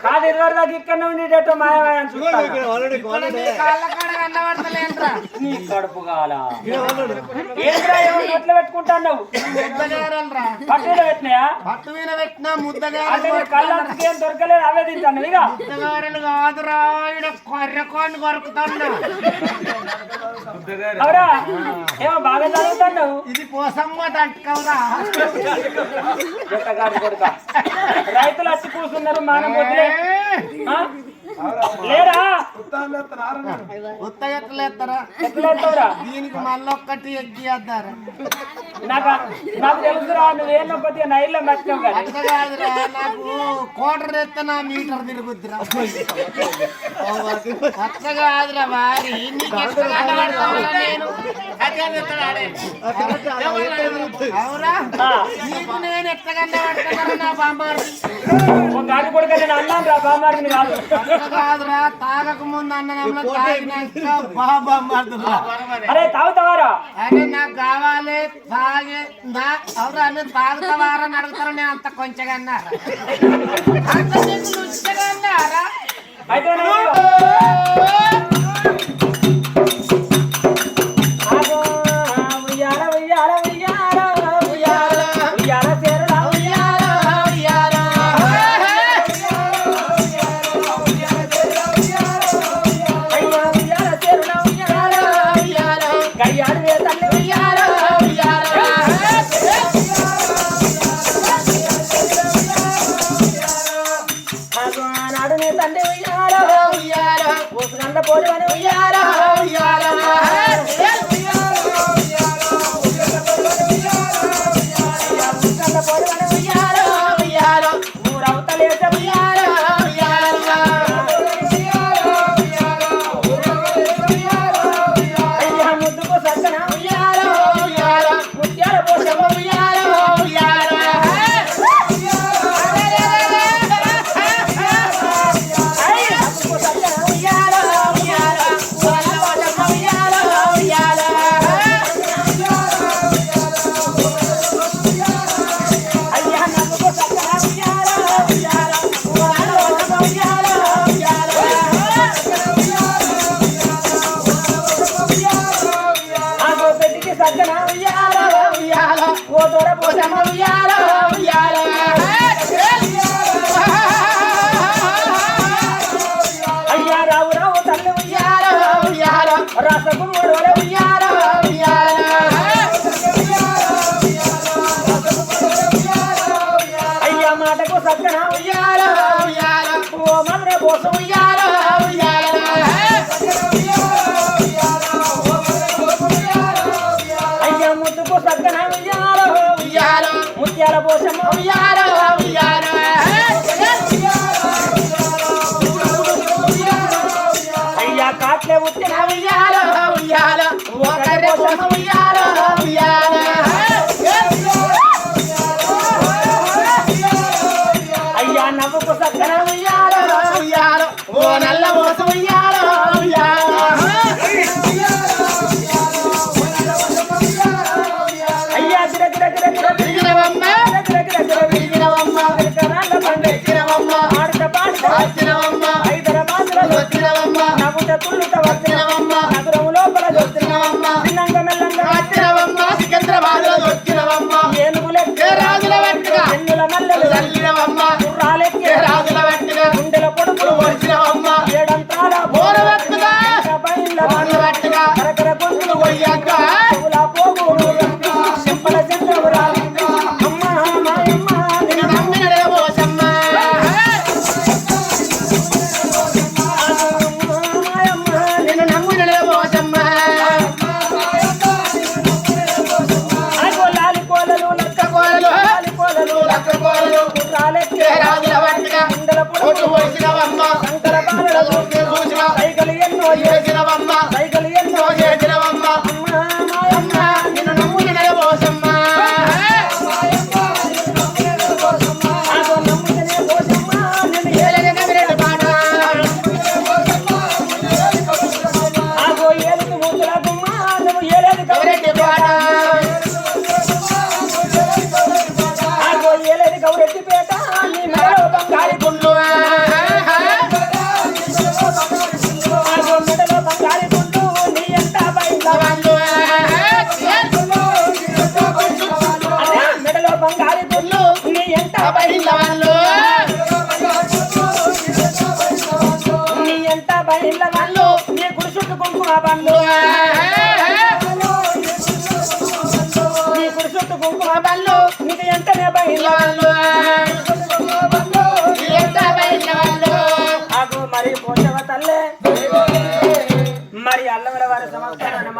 కాదు ఇరవై దాకా ఇక్కడ ఉండేటట్టు మాయమాయని చూస్తాను నీ కడుపు కావాలా ఏంద్రా ఎట్లా పెట్టుకుంటాను పట్టులో పెట్టినాయా పట్టు మీద పెట్టినా ముద్దగా కళ్ళకి ఏం దొరకలేదు అవే తింటాను ఇక ముద్దగారలు కాదురా కొర్రకోండి కొరుకుతాను అవురా ఏమో బాగా చదువుతాను ఇది పోసమ్మ తట్టుకోరా రైతులు వచ్చి కూర్చున్నారు మానం వదిలే లేరా ఉత్తగెత్తలేస్తారా ఎట్లేస్తావురా దీనికి మళ్ళొక్కటి ఎక్కిద్దారా నాకు తెలుసురా నువ్వేనో కొద్దిగా నైల్లో మర్చినావు కదా అట్లా కాదురా నాకు కోటర్ ఎత్త నా మీటర్ తిరుగుద్దురా అట్లా కాదురా వారి నీకు నేను అవురా నీకు నేను ఎత్తగంట పడుతున్నా నా బామ్మారి గాడి కొడుక నేను అన్నాను రా బామ్మారిని కాదు కాదురా తాగక ముందు అన్న తాగినాక బాబా మారుతున్నా అరే తాగుతావారా అరే నాకు కావాలి తాగే అవురా నేను తాగుతావారా అని అడుగుతారా నేను అంత కొంచెం అన్నారా అంత నీకు రుచిగా అన్నారా అయితే అయ్యా కాట్లే అయ్యా నవ్వుకు సక్కన ఓ నల్ల మోసం అయ్యా నగరం లోపల సికింద్రాబాద్ లో వచ్చినవమ్మా ఏనుగుల రాజుల వెంటగా మల్లెలు చల్లినవమ్మా రాలెక్కే రాజుల వెంటగా గుండెల పొడుపులు వచ్చినవమ్మా ఏడంతాల బోర వెంటగా వెంటగా కరకర గొంతులు పోయాక పోగు సింపల చంద్రవురా అమ్మ మాయమ్మ నిన్ను నమ్మినడే మోసమ్మ నిన్ను నమ్మినడే మోసమ్మ లాలి కోలలు లక్క కోలలు లాలి కోలలు లక్క కోలలు రాలెక్కే రాజుల వెంటగా గుండెల పొట్టు పోసినవమ్మ శంకర బాలల చూసిన సైకిల్ ఎన్నో చేసినవమ్మ సైకిల్ ఎన్నో చేసినవమ్మ మాయమ్మ నిన్ను నమ్మినడే మోసమ్మ నమ్ముతనే పోసమ్మ నేను ఏలే నమ్మినడే పాట ఆగో ఏలుకు మూతుల గుమ్మ నువ్వు ఏలేది ఎవరెడ్డి పాట ఆగో ఏలేది గౌరెడ్డి పేట నీ మెడలో బంగారు గుండ్లు ఎంత బయళ్ళ వాళ్ళు నీ ఎంత బయళ్ళ వాళ్ళు నీ గుడి చుట్టూ కుంకుమ బండ్లు నీ గుడి చుట్టూ కుంకుమ బండ్లు నీకు ఎంతనే బయళ్ళ వాళ్ళు నాకు మరి పోషవ తల్లే మరి అల్లవల వారి సంవత్సరాన్ని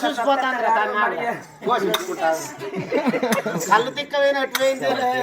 చూసిపోతాను కదా కళ్ళు తిక్కమైనట్టు